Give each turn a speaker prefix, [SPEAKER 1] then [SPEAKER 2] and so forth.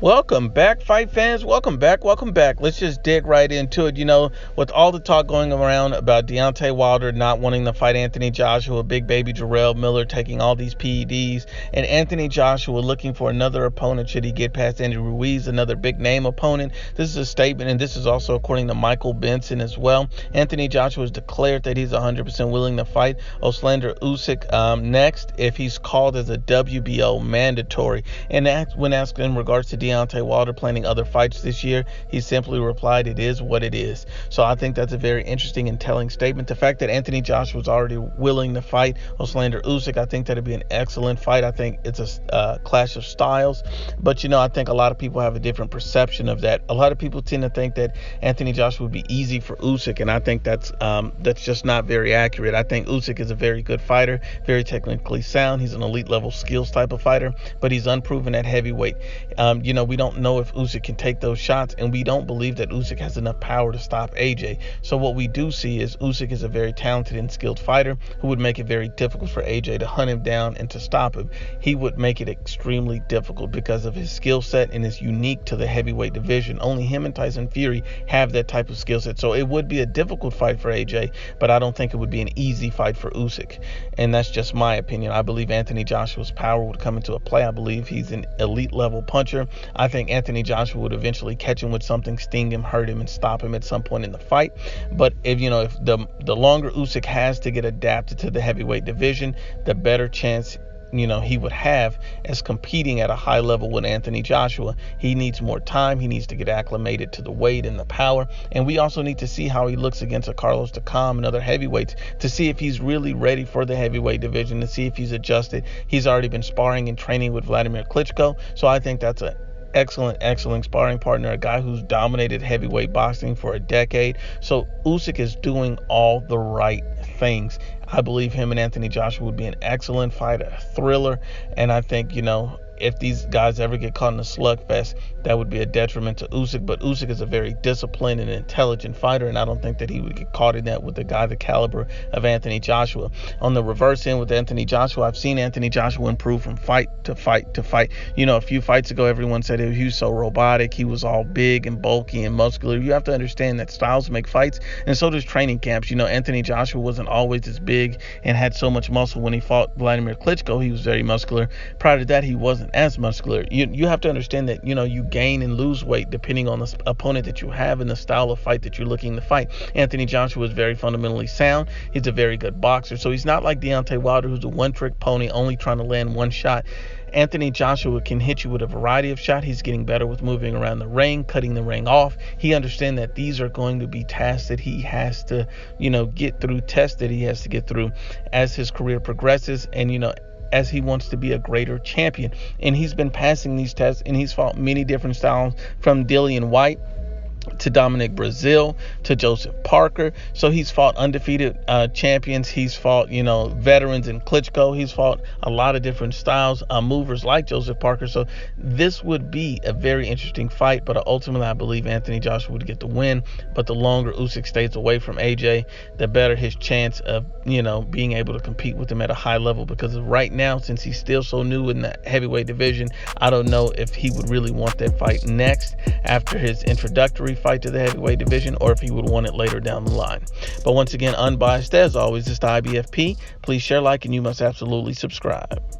[SPEAKER 1] Welcome back, fight fans. Welcome back. Let's just dig right into it. With all the talk going around about Deontay Wilder not wanting to fight Anthony Joshua, Big Baby Jarrell Miller taking all these PEDs, and Anthony Joshua looking for another opponent should he get past Andy Ruiz, another big name opponent. This is a statement, and this is also according to Michael Benson as well. Anthony Joshua has declared that he's 100% willing to fight Oleksandr Usyk next if he's called as a WBO mandatory. And when asked in regards to Deontay Wilder planning other fights this year, he simply replied, "It is what it is." So I think that's a very interesting and telling statement. The fact that Anthony Joshua was already willing to fight Oleksandr Usyk, I think that'd be an excellent fight. I think it's a clash of styles, but I think a lot of people have a different perception of that. A lot of people tend to think that Anthony Joshua would be easy for Usyk, and I think that's just not very accurate. I think Usyk is a very good fighter, very technically sound. He's an elite level skills type of fighter, but he's unproven at heavyweight. We don't know if Usyk can take those shots, and we don't believe that Usyk has enough power to stop AJ. So what we do see is Usyk is a very talented and skilled fighter who would make it very difficult for AJ to hunt him down and to stop him. He would make it extremely difficult because of his skill set, and is unique to the heavyweight division. Only him and Tyson Fury have that type of skill set. So it would be a difficult fight for AJ, but I don't think it would be an easy fight for Usyk. And that's just my opinion. I believe Anthony Joshua's power would come into a play. I believe he's an elite level puncher. I think Anthony Joshua would eventually catch him with something, sting him, hurt him, and stop him at some point in the fight. But if the longer Usyk has to get adapted to the heavyweight division, the better chance he would have as competing at a high level with Anthony Joshua. He needs more time. He needs to get acclimated to the weight and the power. And we also need to see how he looks against a Carlos Takam and other heavyweights to see if he's really ready for the heavyweight division, to see if he's adjusted. He's already been sparring and training with Vladimir Klitschko. So I think that's an excellent sparring partner, a guy who's dominated heavyweight boxing for a decade. So Usyk is doing all the right things. I believe him and Anthony Joshua would be an excellent fight, a thriller, and I think if these guys ever get caught in a slugfest, that would be a detriment to Usyk. But Usyk is a very disciplined and intelligent fighter, and I don't think that he would get caught in that with a guy the caliber of Anthony Joshua. On the reverse end with Anthony Joshua, I've seen Anthony Joshua improve from fight to fight to fight. A few fights ago, everyone said he was so robotic. He was all big and bulky and muscular. You have to understand that styles make fights, and so does training camps. Anthony Joshua wasn't always as big and had so much muscle. When he fought Vladimir Klitschko, he was very muscular. Prior to that, he wasn't as muscular. You have to understand that you gain and lose weight depending on the opponent that you have and the style of fight that you're looking to fight. Anthony Joshua is very fundamentally sound. He's a very good boxer, so he's not like Deontay Wilder, who's a one-trick pony only trying to land one shot. Anthony Joshua can hit you with a variety of shots. He's getting better with moving around the ring, cutting the ring off. He understands that these are going to be tasks that he has to get through, tests that he has to get through as his career progresses, and as he wants to be a greater champion. And he's been passing these tests, and he's fought many different styles, from Dillian White to Dominic Brazil to Joseph Parker. So he's fought undefeated champions. He's fought veterans in Klitschko. He's fought a lot of different styles, movers like Joseph Parker. So this would be a very interesting fight, but ultimately I believe Anthony Joshua would get the win. But the longer Usyk stays away from AJ, the better his chance of being able to compete with him at a high level, because right now, since he's still so new in the heavyweight division, I don't know if he would really want that fight next after his introductory fight to the heavyweight division, or if he would want it later down the line. But once again, Unbiased, as always, it's the IBFP. Please share, like, and you must absolutely subscribe.